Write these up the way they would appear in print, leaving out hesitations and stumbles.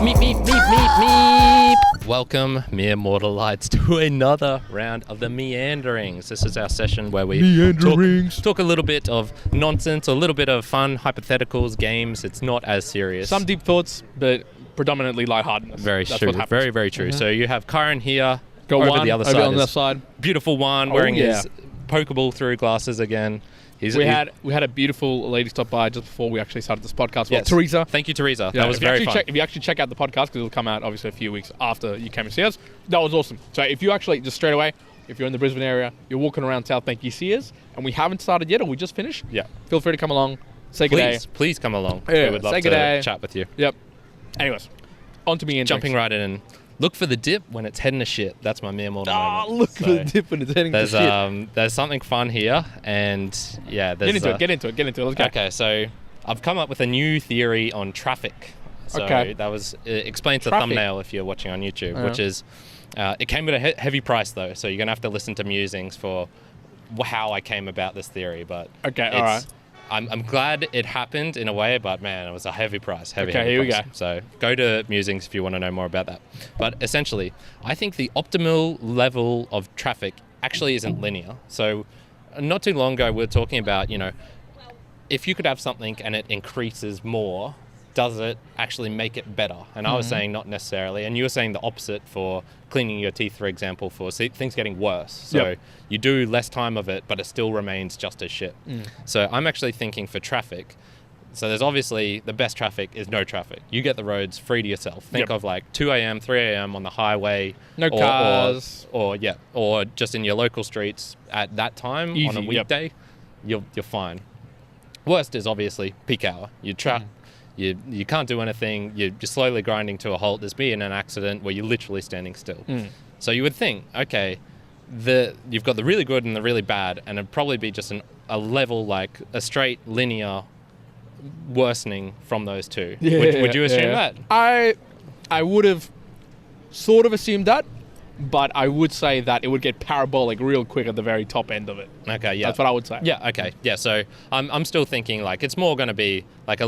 Meep. Welcome, mere mortalites, to another round of the Meanderings. This is our session where we talk a little bit of nonsense, a little bit of fun, hypotheticals, games. It's not as serious. Some deep thoughts, but predominantly lightheartedness. Very That's true. what happens. Very, very true. Mm-hmm. So you have Kyron here. Go over Juan, the other over side. on the left side. Beautiful Juan wearing his Pokeball through glasses again. We had a beautiful lady stop by just before we actually started this podcast. Well, Yes. Teresa. Thank you, Teresa. Yeah, That was very fun. If you actually check out the podcast, because it'll come out obviously a few weeks after you came and see us, that was awesome. So if you actually, just straight away, if you're in the Brisbane area, you're walking around South Bank, you see us, and we haven't started yet, or we just finished, feel free to come along, say good day. Please come along. Yeah, we would love say to good day. chat with you. Yep. Anyways, on to me and Jumping right in. Look for the dip when it's heading to shit. That's my mere mortal moment. Look for the dip when it's heading to shit. There's something fun here, and yeah, there's... Get into it. Let's go. Okay, so I've come up with a new theory on traffic. So that was explained to the thumbnail if you're watching on YouTube, which is it came with a heavy price though, so you're gonna have to listen to musings for how I came about this theory. But I'm glad it happened in a way, but man, it was a heavy price. Heavy here we price. go. So go to musings if you want to know more about that. But essentially, I think the optimal level of traffic actually isn't linear. So not too long ago, we were talking about, if you could have something and it increases more, does it actually make it better? And I was saying not necessarily. And you were saying the opposite for cleaning your teeth, for example, for things getting worse. So you do less time of it, but it still remains just as shit. So I'm actually thinking for traffic. So there's obviously the best traffic is no traffic. You get the roads free to yourself. Think of like 2 a.m., 3 a.m. on the highway. No cars. Or just in your local streets at that time. Easy, on a weekday. You're fine. Worst is obviously peak hour. You You can't do anything. You're slowly grinding to a halt. There's been an accident where you're literally standing still. So you would think, okay, you've got the really good and the really bad, and it'd probably be just a level, like a straight linear worsening from those two. Would you assume that? I would have sort of assumed that, but I would say that it would get parabolic real quick at the very top end of it. Okay, yeah. That's what I would say. Yeah, okay. Yeah, so I'm still thinking like it's more going to be like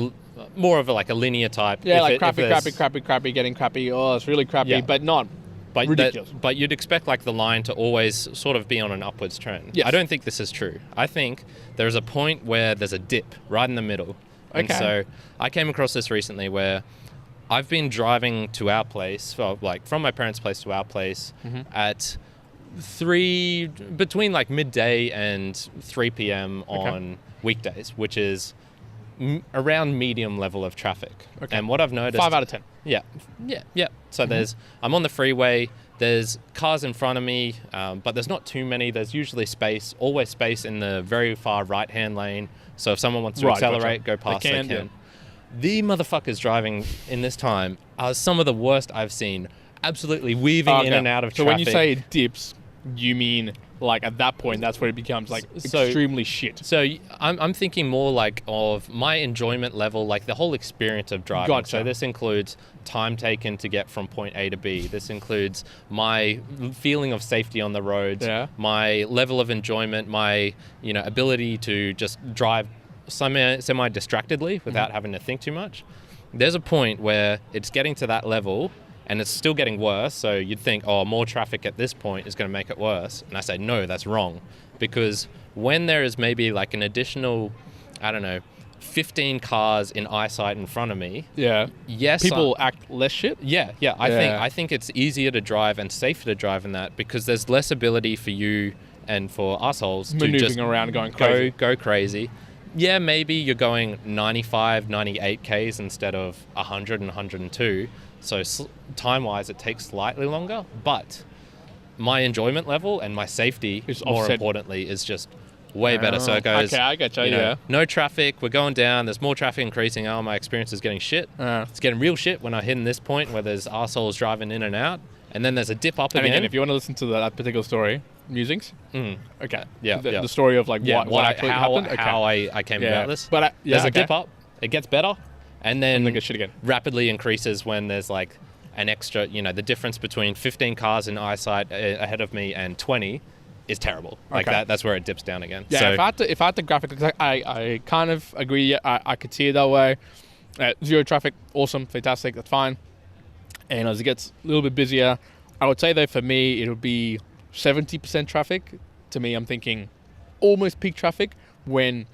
more of a linear type. Yeah, like crappy, getting crappy. Oh, it's really crappy, but not ridiculous. But you'd expect like the line to always sort of be on an upwards trend. Yes. I don't think this is true. I think there's a point where there's a dip right in the middle. And so I came across this recently where I've been driving to our place, from my parents' place to our place at between like midday and 3 p.m. on weekdays, which is around medium level of traffic. And what I've noticed... 5 out of 10. Yeah. So I'm on the freeway, there's cars in front of me, but there's not too many. There's usually always space in the very far right-hand lane. So if someone wants to accelerate, go past, they can. Yeah. The motherfuckers driving in this time are some of the worst I've seen. Absolutely weaving in and out of traffic. So when you say it dips, you mean like at that point, that's where it becomes like extremely shit. So I'm thinking more like of my enjoyment level, like the whole experience of driving. Gotcha. So this includes time taken to get from point A to B. This includes my feeling of safety on the roads, my level of enjoyment, my ability to just drive semi-distractedly without having to think too much. There's a point where it's getting to that level and it's still getting worse. So you'd think, more traffic at this point is going to make it worse. And I say, no, that's wrong. Because when there is maybe like an additional, 15 cars in eyesight in front of me. Yeah. Yes. People act less shit? Yeah. I think it's easier to drive and safer to drive in that because there's less ability for you and for assholes to just around going crazy. Go crazy. Yeah, maybe you're going 95, 98 Ks instead of 100 and 102. So time-wise, it takes slightly longer. But my enjoyment level and my safety, more importantly, is just way better. So it goes, okay, I get you, no traffic, we're going down, there's more traffic increasing. My experience is getting shit. It's getting real shit when I hit this point where there's arseholes driving in and out. And then there's a dip up again. And again, if you want to listen to that particular story, musings. Okay. Yeah. The story of like what actually happened. Okay. How I came about this. But there's a dip up. It gets better, and then gets shit again. Rapidly increases when there's like an extra. The difference between 15 cars in eyesight ahead of me and 20 is terrible. Like that's where it dips down again. Yeah. So, if I had to graphic, I kind of agree. I could see it that way. Zero traffic, awesome, fantastic. That's fine. And as it gets a little bit busier, I would say though for me it'll be 70% traffic. To me, I'm thinking almost peak traffic, when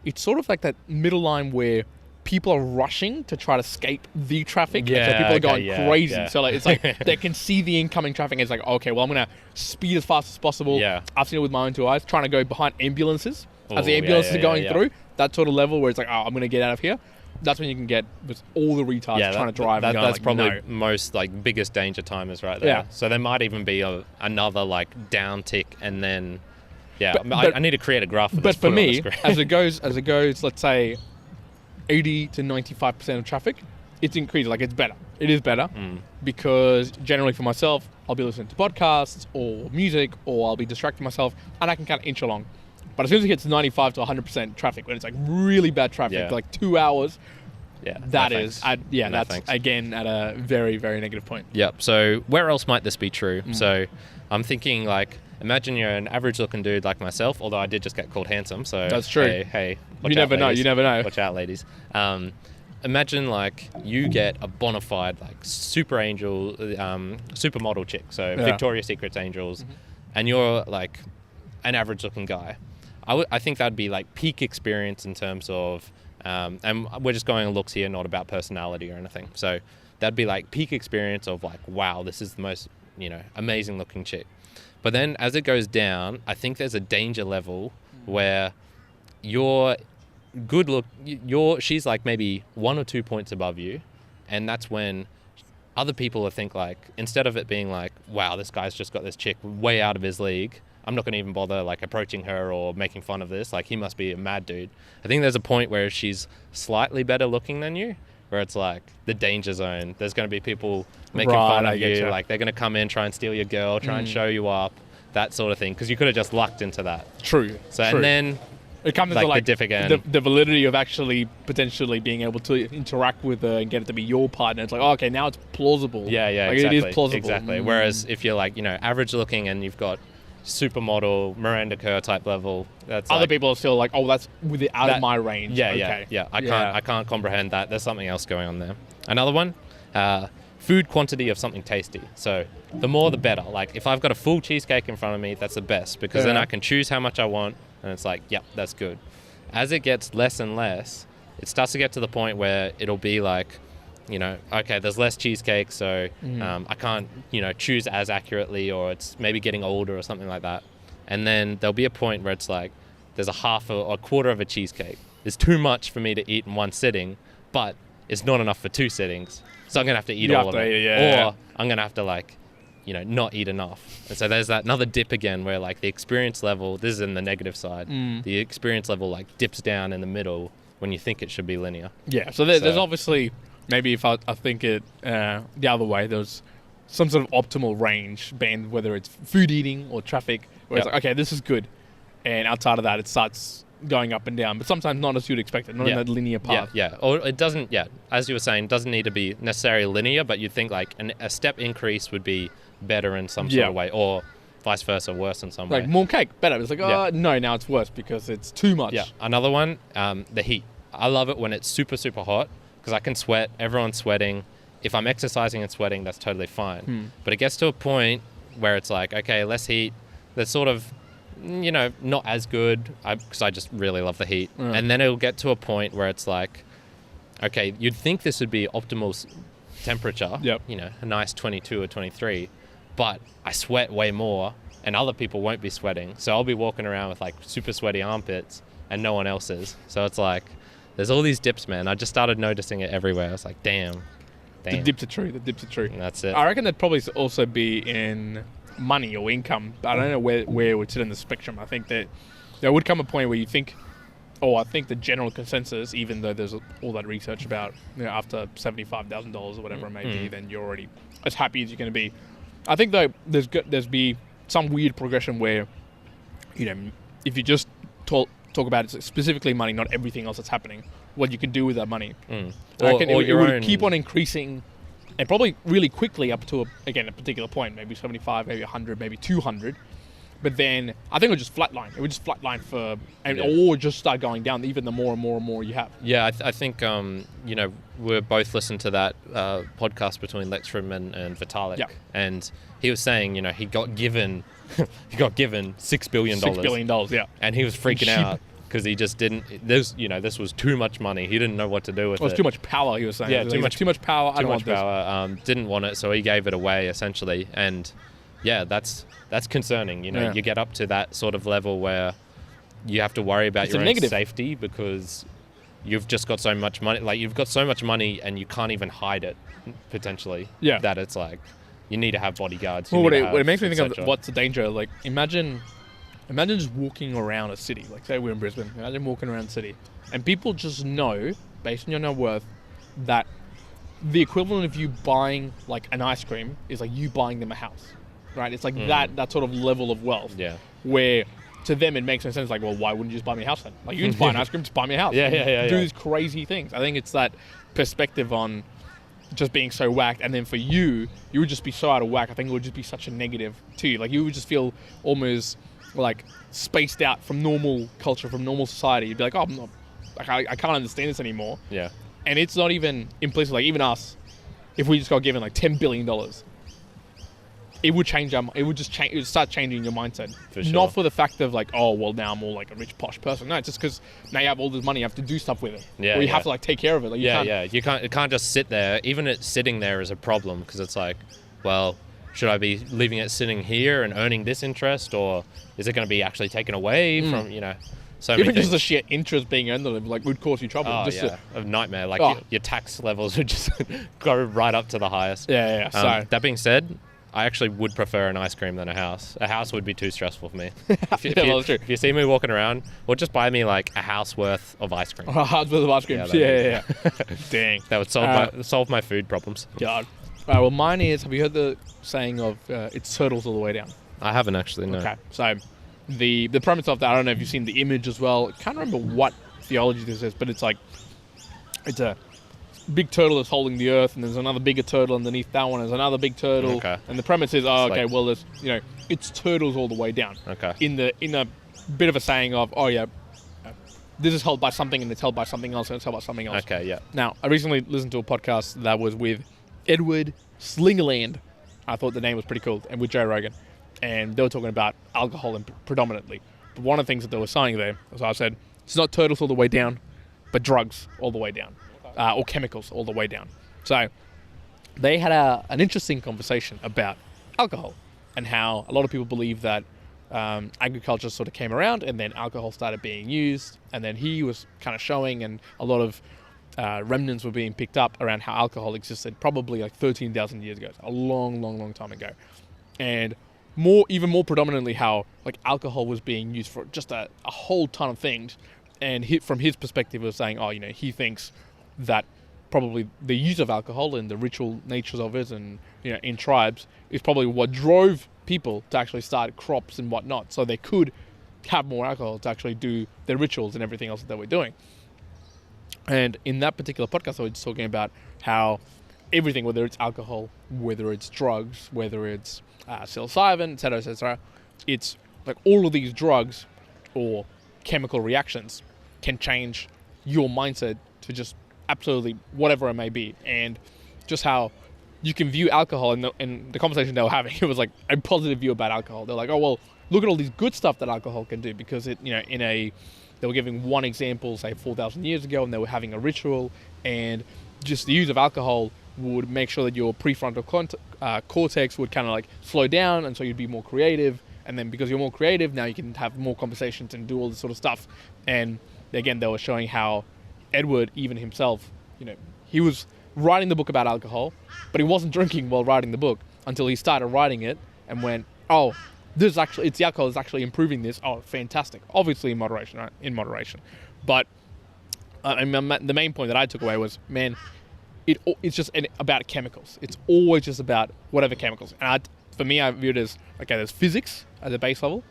it's sort of like that middle line where people are rushing to try to escape the traffic. Yeah, and so people are going crazy. Yeah. So like, it's like they can see the incoming traffic. And it's like, okay, well, I'm going to speed as fast as possible. Yeah. I've seen it with my own two eyes, trying to go behind ambulances as the Ooh, ambulances are going yeah. through. That sort of level where it's like, oh, I'm going to get out of here. That's when you can get with all the retards trying to drive. And going, that's like, probably no. most like biggest danger timers right there. Yeah. So there might even be another like down tick, and then But I need to create a graph. But for me, as it goes, let's say 80 to 95% of traffic, it's increased. Like it's better. It is better because generally for myself, I'll be listening to podcasts or music, or I'll be distracting myself, and I can kind of inch along. But as soon as it gets 95 to 100% traffic, when it's like really bad traffic, like 2 hours, that's again at a very, very negative point. Yep. So where else might this be true? So I'm thinking like, imagine you're an average-looking dude like myself, although I did just get called handsome. So that's true. Hey, you never know. You never know. Watch out, ladies. Imagine like you get a bona fide like supermodel chick, so Victoria's Secret's angels, and you're like an average-looking guy. I think that'd be like peak experience in terms of, and we're just going on looks here, not about personality or anything. So that'd be like peak experience of like, wow, this is the most amazing-looking chick. But then as it goes down, I think there's a danger level where you're good look, she's like maybe 1 or 2 points above you. And that's when other people will think like, instead of it being like, wow, this guy's just got this chick way out of his league, I'm not going to even bother like approaching her or making fun of this. Like he must be a mad dude. I think there's a point where she's slightly better looking than you, where it's like the danger zone. There's going to be people making fun of you. Like they're going to come in, try and steal your girl, try and show you up, that sort of thing. Because you could have just lucked into that. True. So and then it comes like into like the diff again. The validity of actually potentially being able to interact with her and get it to be your partner. It's like, oh, okay, now it's plausible. Yeah, like exactly. It is plausible. Exactly. Whereas if you're like average looking and you've got supermodel Miranda Kerr type level, that's other like, people are still like, oh, that's out of my range. Yeah. I can't comprehend that. There's something else going on there. Another one, food quantity of something tasty. So the more the better. Like if I've got a full cheesecake in front of me, that's the best, because then I can choose how much I want, and it's like, yep, that's good. As it gets less and less, it starts to get to the point where it'll be like, okay, there's less cheesecake, so I can't, choose as accurately, or it's maybe getting older or something like that. And then there'll be a point where it's like, there's a half or a quarter of a cheesecake. It's too much for me to eat in one sitting, but it's not enough for 2 sittings. So I'm going to have to eat all of it. Or I'm going to have to not eat enough. And so there's that another dip again where like the experience level, this is in the negative side, the experience level like dips down in the middle when you think it should be linear. Yeah, so there's obviously, maybe if I think it the other way, there's some sort of optimal range band, whether it's food eating or traffic, where it's like, okay, this is good. And outside of that, it starts going up and down, but sometimes not as you'd expect it, not in that linear path. Yeah. Or it doesn't, as you were saying, doesn't need to be necessarily linear, but you'd think like a step increase would be better in some sort of way, or vice versa, worse in some way. Like more cake, better. It's like, no, now it's worse because it's too much. Yeah. Another one, the heat. I love it when it's super, super hot, because I can sweat, everyone's sweating. If I'm exercising and sweating, that's totally fine. But it gets to a point where it's like, okay, less heat. That's sort of, not as good, because I just really love the heat. And then it'll get to a point where it's like, okay, you'd think this would be optimal temperature, a nice 22 or 23, but I sweat way more, and other people won't be sweating. So I'll be walking around with like super sweaty armpits, and no one else is. So it's like, there's all these dips, man. I just started noticing it everywhere. I was like, damn. The dips are true. And that's it. I reckon that'd probably also be in money or income. I don't know where it would sit in the spectrum. I think that there would come a point where you think, I think the general consensus, even though there's all that research about, after $75,000 or whatever it may be, then you're already as happy as you're going to be. I think though there's be some weird progression where, if you just talk about it, specifically money, not everything else that's happening, what you could do with that money. It would keep on increasing, and probably really quickly up to a particular point, maybe 75, maybe 100, maybe 200. But then I think it would just flatline. It would just flatline or just start going down even the more and more and more you have. Yeah, I think, we're both listened to that podcast between Lex Fridman and Vitalik. Yeah. And he was saying, he got given $6 billion. $6 billion, yeah. And he was freaking out because he just didn't, this was too much money. He didn't know what to do with it. It was too much power, he was saying. Yeah, too much power. Too much power. Didn't want it, so he gave it away, essentially. And yeah, that's concerning. You get up to that sort of level where you have to worry about your own safety because you've just got so much money. Like, you've got so much money and you can't even hide it, potentially. Yeah. That it's like, you need to have bodyguards. Well, what it makes me think of what's the danger. Like, imagine just walking around a city. Like, say we're in Brisbane. Imagine walking around the city. And people just know, based on your net worth, that the equivalent of you buying, like, an ice cream is like you buying them a house. Right? It's like that sort of level of wealth. Yeah. Where to them it makes no sense. Like, well, why wouldn't you just buy me a house then? Like, you can just buy an ice cream, just buy me a house. Do these crazy things. I think it's that perspective on just being so whacked, and then for you would just be so out of whack. I think it would just be such a negative to you. Like, you would just feel almost like spaced out from normal culture, from normal society. You'd be like, oh, I'm not, like, I can't understand this anymore. Yeah. And it's not even implicit. Like, even us, if we just got given like $10 billion, it would change it would just change. It would start changing your mindset. For sure. Not for the fact of like, oh, well, now I'm all like a rich posh person. No, it's just because now you have all this money, you have to do stuff with it. Yeah. Or you have to like take care of it. Like, You can't just sit there. Even it sitting there is a problem because it's like, well, should I be leaving it sitting here and earning this interest, or is it going to be actually taken away from so many even things. just the sheer interest being earned on it, like, would cause you trouble. Oh, just a nightmare. Like, your tax levels would just go right up to the highest. Yeah. So that being said, I actually would prefer an ice cream than a house. A house would be too stressful for me. If you see me walking around, well, just buy me like a house worth of ice cream. A house worth of ice cream. Yeah. Dang. That would solve my food problems. God. Well, mine is, have you heard the saying of it's turtles all the way down? I haven't actually, no. Okay. So the premise of that, I don't know if you've seen the image as well. I can't remember what theology this is, but it's like, it's a big turtle that's holding the earth, and there's another bigger turtle underneath that one. There's another big turtle, okay. And the premise is, there's it's turtles all the way down. Okay. In a bit of a saying of, this is held by something, and it's held by something else, and it's held by something else. Okay, yeah. Now, I recently listened to a podcast that was with Edward Slingerland. I thought the name was pretty cool, and with Joe Rogan, and they were talking about alcohol predominantly. But one of the things that they were saying there was, I said, it's not turtles all the way down, but drugs all the way down. Or chemicals all the way down. So they had an interesting conversation about alcohol and how a lot of people believe that agriculture sort of came around and then alcohol started being used, and then he was kind of showing, and a lot of remnants were being picked up around how alcohol existed probably like 13,000 years ago, a long time ago, and even more predominantly how like alcohol was being used for just a whole ton of things. And from his perspective, was saying, he thinks that probably the use of alcohol and the ritual natures of it, and in tribes, is probably what drove people to actually start crops and whatnot, so they could have more alcohol to actually do their rituals and everything else that they were doing. And in that particular podcast, I was talking about how everything, whether it's alcohol, whether it's drugs, whether it's psilocybin, etc., it's like all of these drugs or chemical reactions can change your mindset to just absolutely whatever it may be. And just how you can view alcohol, and the conversation they were having, it was like a positive view about alcohol. They're like, oh, well, look at all these good stuff that alcohol can do, because it, they were giving one example, say 4,000 years ago, and they were having a ritual, and just the use of alcohol would make sure that your prefrontal cortex would kind of like slow down, and so you'd be more creative. And then because you're more creative, now you can have more conversations and do all this sort of stuff. And again, they were showing how Edward, even himself, he was writing the book about alcohol, but he wasn't drinking while writing the book until he started writing it and went, oh, it's the alcohol is actually improving this. Oh, fantastic. Obviously in moderation, right? In moderation. But the main point that I took away was, man, it's just about chemicals. It's always just about whatever chemicals. And for me, I view it as, okay, there's physics at the base level,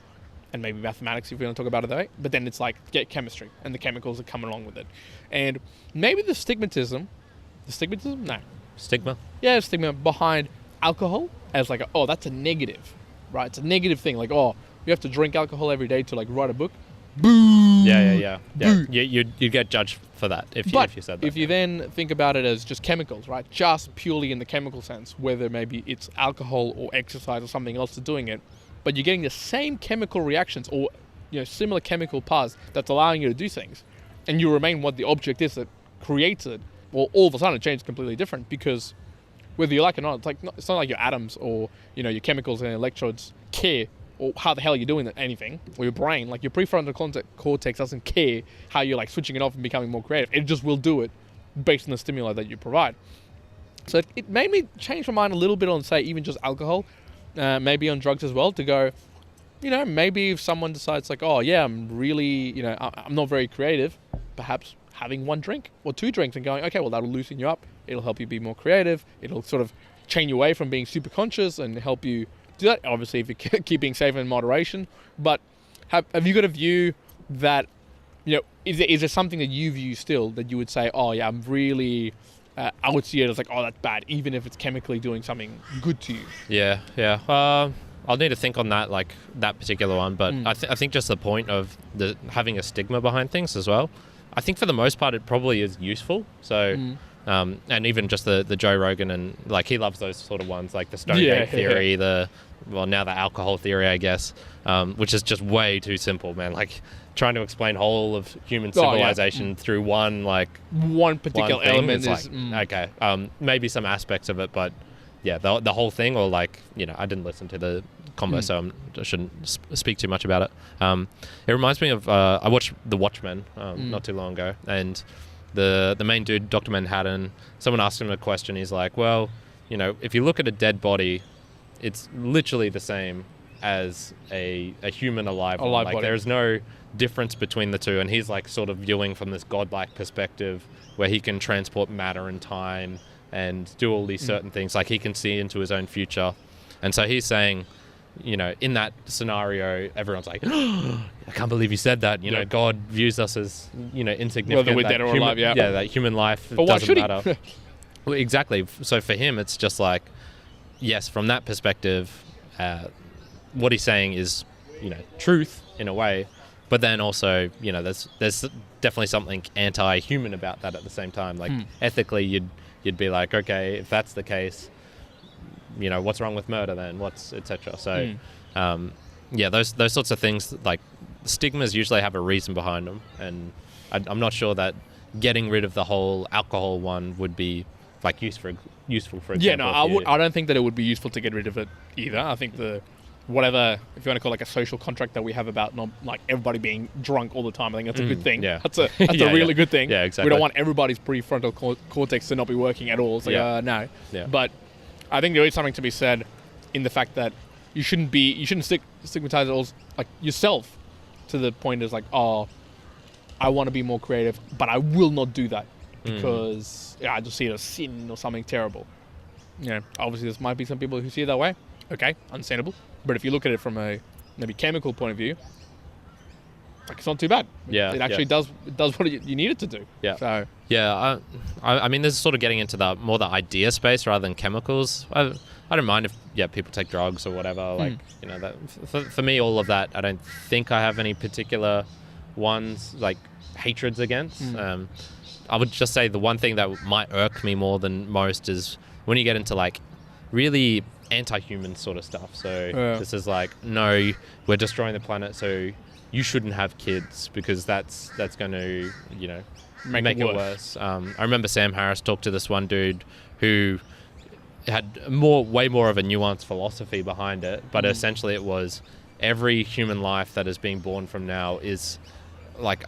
and maybe mathematics if we want to talk about it that way, but then it's like chemistry and the chemicals that come along with it. And maybe the stigma? No. Stigma? Yeah, stigma behind alcohol as like, that's a negative, right? It's a negative thing. Like, you have to drink alcohol every day to like write a book. Yeah. Boo. You'd get judged for that if you said that. If you then think about it as just chemicals, right? Just purely in the chemical sense, whether maybe it's alcohol or exercise or something else to doing it, but you're getting the same chemical reactions or similar chemical paths that's allowing you to do things, and you remain what the object is that creates it. Well, all of a sudden it changes completely different, because whether you like it or not, it's not like your atoms or your chemicals and electrodes care or how the hell you're doing anything, or your brain, like your prefrontal cortex doesn't care how you're like switching it off and becoming more creative. It just will do it based on the stimuli that you provide. So it made me change my mind a little bit on, say, even just alcohol, maybe on drugs as well, to go, maybe if someone decides like, oh yeah, I'm really, I'm not very creative, perhaps having one drink or two drinks and going, okay, well, that'll loosen you up. It'll help you be more creative. It'll sort of chain you away from being super conscious and help you do that, obviously, if you're keeping safe and in moderation. But have you got a view that, is there something that you view still that you would say, oh yeah, I'm really, I would see it as like, oh, that's bad, even if it's chemically doing something good to you? Yeah. I'll need to think on that, like that particular one. But I think just the point of having a stigma behind things as well. I think for the most part, it probably is useful. So, and even just the Joe Rogan, and like he loves those sort of ones, like the Stonegate theory, now the alcohol theory, I guess, which is just way too simple, man. Like trying to explain whole of human civilization through one particular element is okay. Maybe some aspects of it, but yeah, the whole thing, or like I didn't listen to the combo, so I shouldn't speak too much about it. It reminds me of I watched The Watchmen not too long ago, and the main dude, Dr. Manhattan, someone asked him a question. He's like, well, if you look at a dead body, it's literally the same as a human alive one. Like, there's no difference between the two, and he's like sort of viewing from this godlike perspective where he can transport matter and time and do all these certain things. Like he can see into his own future, and so he's saying, in that scenario, everyone's like, oh, I can't believe you said that. God views us as insignificant. Whether we're dead or alive, that human life doesn't matter. Well, exactly. So for him, it's just like, yes, from that perspective, what he's saying is, truth in a way, but then also, there's definitely something anti-human about that at the same time. Like ethically, you'd be like, okay, if that's the case, what's wrong with murder then? What's etc. So, those sorts of things, like stigmas usually have a reason behind them, and I'm not sure that getting rid of the whole alcohol one would be like useful for example. Yeah, no, I don't think that it would be useful to get rid of it either. I think whatever, if you want to call it like a social contract that we have about not like everybody being drunk all the time, I think that's a good thing. Yeah. That's a really good thing. Yeah, exactly. We don't want everybody's prefrontal cortex to not be working at all. It's like, no. Yeah. But I think there is something to be said in the fact that you shouldn't stigmatize it all, like yourself, to the point is like, oh, I want to be more creative, but I will not do that because I just see it as sin or something terrible. Obviously there might be some people who see it that way. Okay, understandable. But if you look at it from a maybe chemical point of view, like it's not too bad. Yeah, it actually does what you need it to do. Yeah. So I mean, this is sort of getting into the idea space rather than chemicals. I don't mind if people take drugs or whatever. Like that for me, all of that, I don't think I have any particular ones like hatreds against. I would just say the one thing that might irk me more than most is when you get into like really anti-human sort of stuff. So this is like, no, we're destroying the planet, so you shouldn't have kids because that's going to make it worse. I remember Sam Harris talked to this one dude who had way more of a nuanced philosophy behind it, but essentially it was every human life that is being born from now is like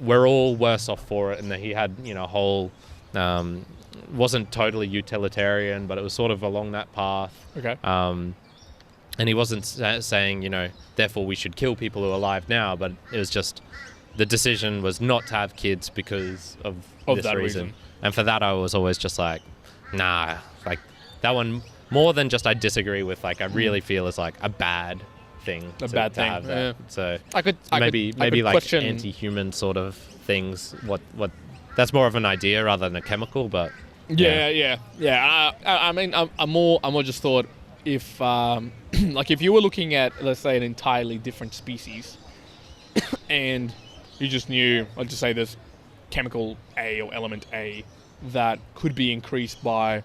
we're all worse off for it. And that he had a whole wasn't totally utilitarian, but it was sort of along that path. Okay. And he wasn't saying, therefore we should kill people who are alive now, but it was just the decision was not to have kids because of this reason. And for that, I was always just like, nah, like that one more than just I disagree with. Like I really feel is like a bad thing. To have that. Yeah. So maybe like question anti-human sort of things. What that's more of an idea rather than a chemical, but yeah. I mean, I'm more just thought if like if you were looking at, let's say, an entirely different species, and you just knew, let's just say there's chemical A or element A that could be increased by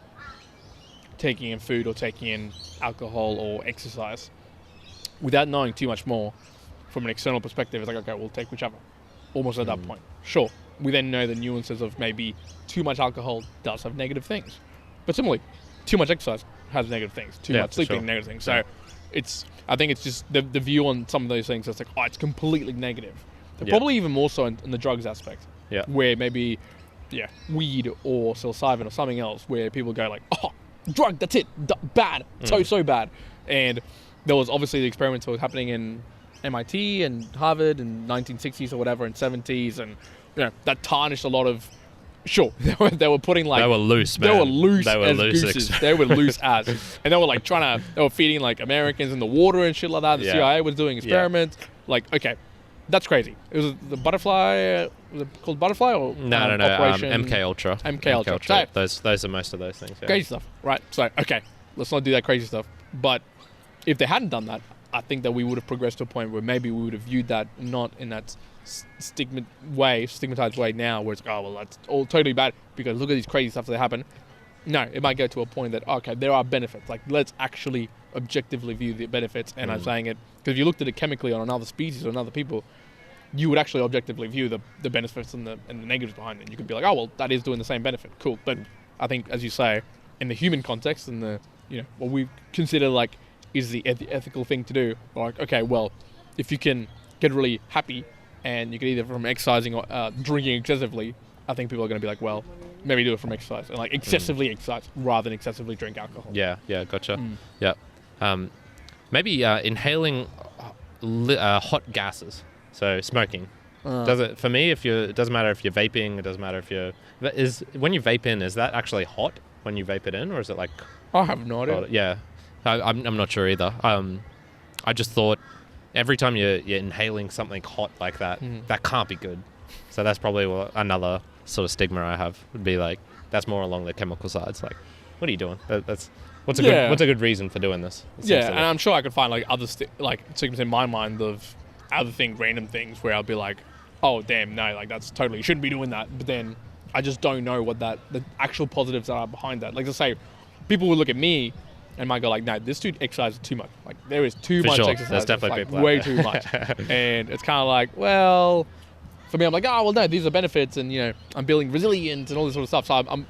taking in food or taking in alcohol or exercise, without knowing too much more from an external perspective, it's like, okay, we'll take whichever. Almost at that point. Sure, we then know the nuances of maybe too much alcohol does have negative things. But similarly, too much exercise has negative things. Too much sleeping, negative things. So I think it's just the view on some of those things. It's like, it's completely negative. Probably even more so in the drugs aspect. Yeah. Where maybe, weed or psilocybin or something else, where people go like, oh, drug, that's it, bad, so bad. And there was obviously the experiments that were happening in MIT and Harvard in 1960s or whatever, and 70s, and that tarnished a lot of. Sure, they were putting like, they were loose, man. They were loose as gooses. They were loose as, and they were like they were feeding like Americans in the water and shit like that. The CIA was doing experiments. Like, okay, that's crazy. It was the butterfly. Was it called butterfly or no, Operation MK Ultra. MK Ultra. So, those are most of those things. Yeah. Crazy stuff, right? So okay, let's not do that crazy stuff. But if they hadn't done that, I think that we would have progressed to a point where maybe we would have viewed that not in that stigmatized way now, where it's like, oh, well, that's all totally bad because look at these crazy stuff that happen. No, it might go to a point that, okay, there are benefits. Like, let's actually objectively view the benefits. And I'm saying it because if you looked at it chemically on another species or another people, you would actually objectively view the benefits and the negatives behind it. You could be like, oh, well, that is doing the same benefit. Cool. But I think, as you say, in the human context and the, what we consider like is the ethical thing to do, like, okay, well, if you can get really happy and you can either from exercising or drinking excessively, I think people are going to be like, well, maybe do it from exercise and like excessively exercise rather than excessively drink alcohol. Yeah, gotcha. Yeah. Maybe inhaling hot gases, so smoking. Does it for me? It doesn't matter if you're vaping. It doesn't matter if when you vape in, is that actually hot when you vape it in, or is it like? I have no idea. Yeah, I'm not sure either. I just thought every time you're inhaling something hot like that, that can't be good. So that's probably another sort of stigma I have, would be like, that's more along the chemical side. It's like, what are you doing? What's a good reason for doing this? Yeah, and I'm sure I could find like other stigmas in my mind of other random things where I'll be like, oh damn, no, like that's totally, you shouldn't be doing that. But then I just don't know what the actual positives are behind that. Like, let's say people would look at me and might go like, no, this dude exercises too much. Like, there is too much exercise. There's definitely people way too much. And it's kind of like, well, for me, I'm like, oh, well, no, these are benefits, and I'm building resilience and all this sort of stuff. So I'm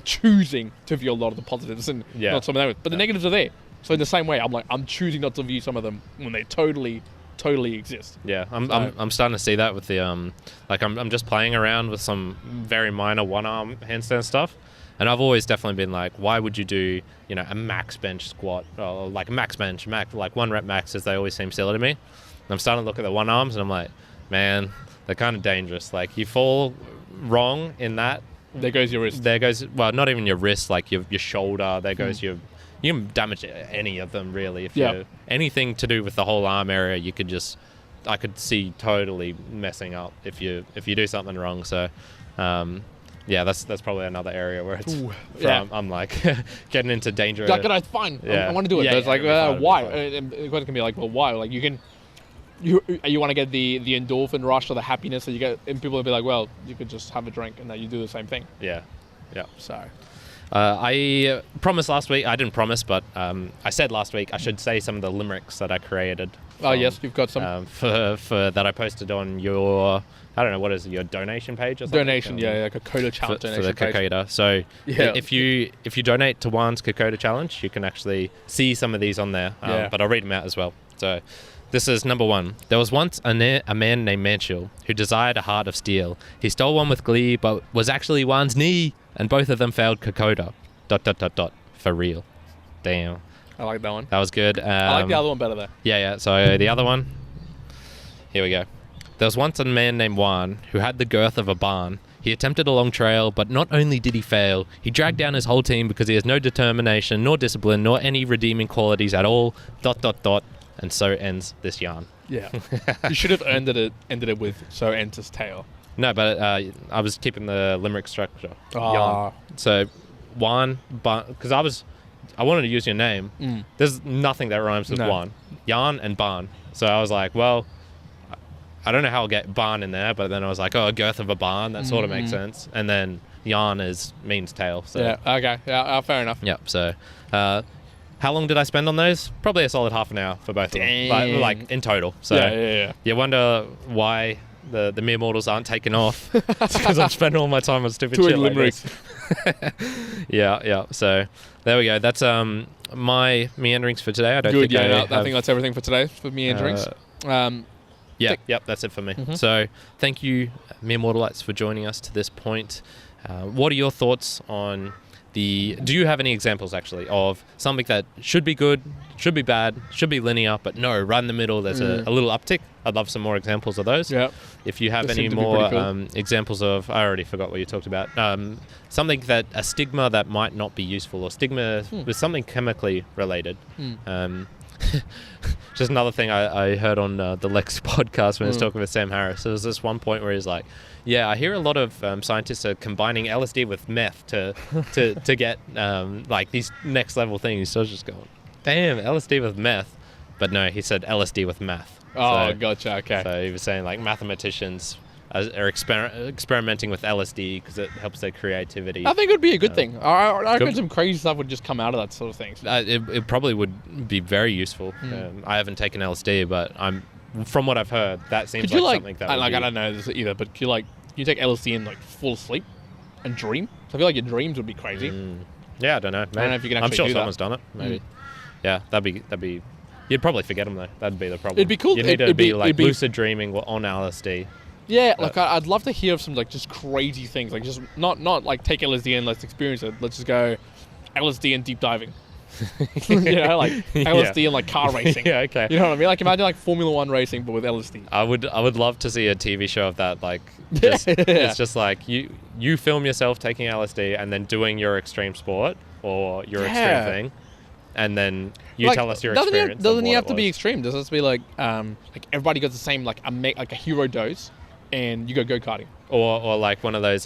choosing to view a lot of the positives and not some of them. But the negatives are there. So in the same way, I'm choosing not to view some of them when they totally exist. Yeah, I'm starting to see that with the I'm just playing around with some very minor one arm handstand stuff, and I've always definitely been like, why would you do a max bench squat or like max bench, like 1 rep maxes? They always seem silly to me. And I'm starting to look at the one arms and I'm like, man, they're kind of dangerous. Like, you fall wrong in that, there goes your wrist. There goes, well, not even your wrist, like your shoulder. There goes you can damage any of them really. If you anything to do with the whole arm area, I could see totally messing up if you do something wrong. So, that's probably another area where it's. I'm like getting into danger. Like, it's fine. Yeah. I want to do it. But it's like, why? And the question can be like, well, why? Like, you want to get the endorphin rush or the happiness that you get, and people will be like, well, you could just have a drink and then you do the same thing. Yeah. So I promised last week, I didn't promise, but I said last week I should say some of the limericks that I created. Yes, you've got some for that I posted on your, I don't know, what is it, your donation page or something? Donation, Kokoda challenge donation for the Kokoda. So if you donate to Juan's Kokoda challenge, you can actually see some of these on there. But I'll read them out as well. So this is number 1. There was once a man named Manchil who desired a heart of steel. He stole one with glee, but was actually Juan's knee, and both of them failed Kokoda. ... For real. Damn. I like that one. That was good. I like the other one better though. Yeah. So the other one. Here we go. There was once a man named Juan who had the girth of a barn. He attempted a long trail, but not only did he fail, he dragged down his whole team because he has no determination, nor discipline, nor any redeeming qualities at all. ... And so ends this yarn. Yeah. You should have ended it with so ends his tale. No, but I was keeping the limerick structure. Yarn. So Juan, because I was I wanted to use your name. There's nothing that rhymes with Juan. Jan and Barn. So I was like, well, I don't know how I'll get barn in there, but then I was like, oh, a girth of a barn, that sort of makes sense. And then Jan means tail. So. Yeah, okay. Yeah, fair enough. Yep, so how long did I spend on those? Probably a solid half an hour for both of them. Like in total. So you wonder why the mere mortals aren't taken off. Because I'm spending all my time on stupid shit like this. Yeah. So there we go. That's my meanderings for today. I think that's everything for today for meanderings. Yep, that's it for me. So thank you, mere mortalites, for joining us to this point. What are your thoughts on do you have any examples actually of something that should be good, should be bad, should be linear, but no, right in the middle there's a little uptick? I'd love some more examples of those. Yeah. If you have any more examples of, I already forgot what you talked about, something a stigma that might not be useful, or stigma with something chemically related. Just another thing I heard on the Lex podcast when I was talking with Sam Harris. There was this one point where he's like, yeah, I hear a lot of scientists are combining LSD with meth to get like these next level things. So I was just going, damn, LSD with meth. But no, he said LSD with math. Oh, gotcha, okay. So he was saying like mathematicians are experimenting with LSD because it helps their creativity. I think it would be a good thing. I reckon some crazy stuff would just come out of that sort of thing. It probably would be very useful. I haven't taken LSD, but from what I've heard, that seems like something that I don't know this either, but can you take LSD and like fall asleep and dream? So I feel like your dreams would be crazy. Yeah, I don't know. Maybe. I don't know if you can actually do I'm sure someone's done it. Maybe. Yeah, that'd be. You'd probably forget them though. That'd be the problem. It'd be cool. You'd need to be lucid dreaming on LSD. Yeah, like I'd love to hear of some like just crazy things, like just not like take LSD and let's experience it. Let's just go LSD and deep diving. Like LSD and like car racing. Yeah, okay. You know what I mean? Like imagine like Formula 1 racing but with LSD. I would love to see a TV show of that. Like, it's just like you film yourself taking LSD and then doing your extreme sport or your extreme thing, and then you tell us your experience. Doesn't it have to be extreme? Does it have to be like everybody got the same like a hero dose, and you go karting? Or like one of those,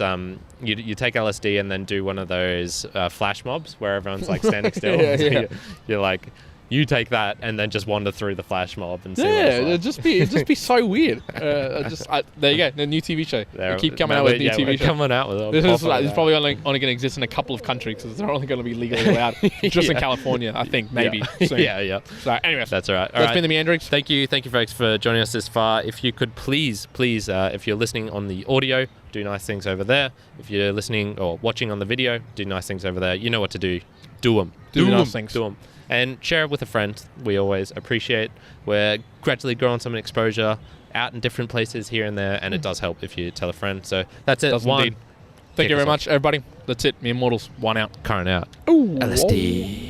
you take LSD and then do one of those flash mobs where everyone's like standing still. You're like, you take that and then just wander through the flash mob and see what it's like. it'd just be so weird. There you go, the new TV show. They keep coming out with new TV shows. Coming out with this is probably only going to exist in a couple of countries because they're only going to be legally allowed just in California, I think, maybe. Soon. Yeah. So anyway, that's all right. That's been the Meanderings. Thank you folks for joining us this far. If you could please, if you're listening on the audio, do nice things over there. If you're listening or watching on the video, do nice things over there. You know what to do. Do them. Do nice things. Do them. And share it with a friend. We always appreciate. We're gradually growing some exposure out in different places here and there, and it does help if you tell a friend. So that's it. Thank you very much, everybody. That's it. Me Immortals. One out. Current out. Ooh, LSD.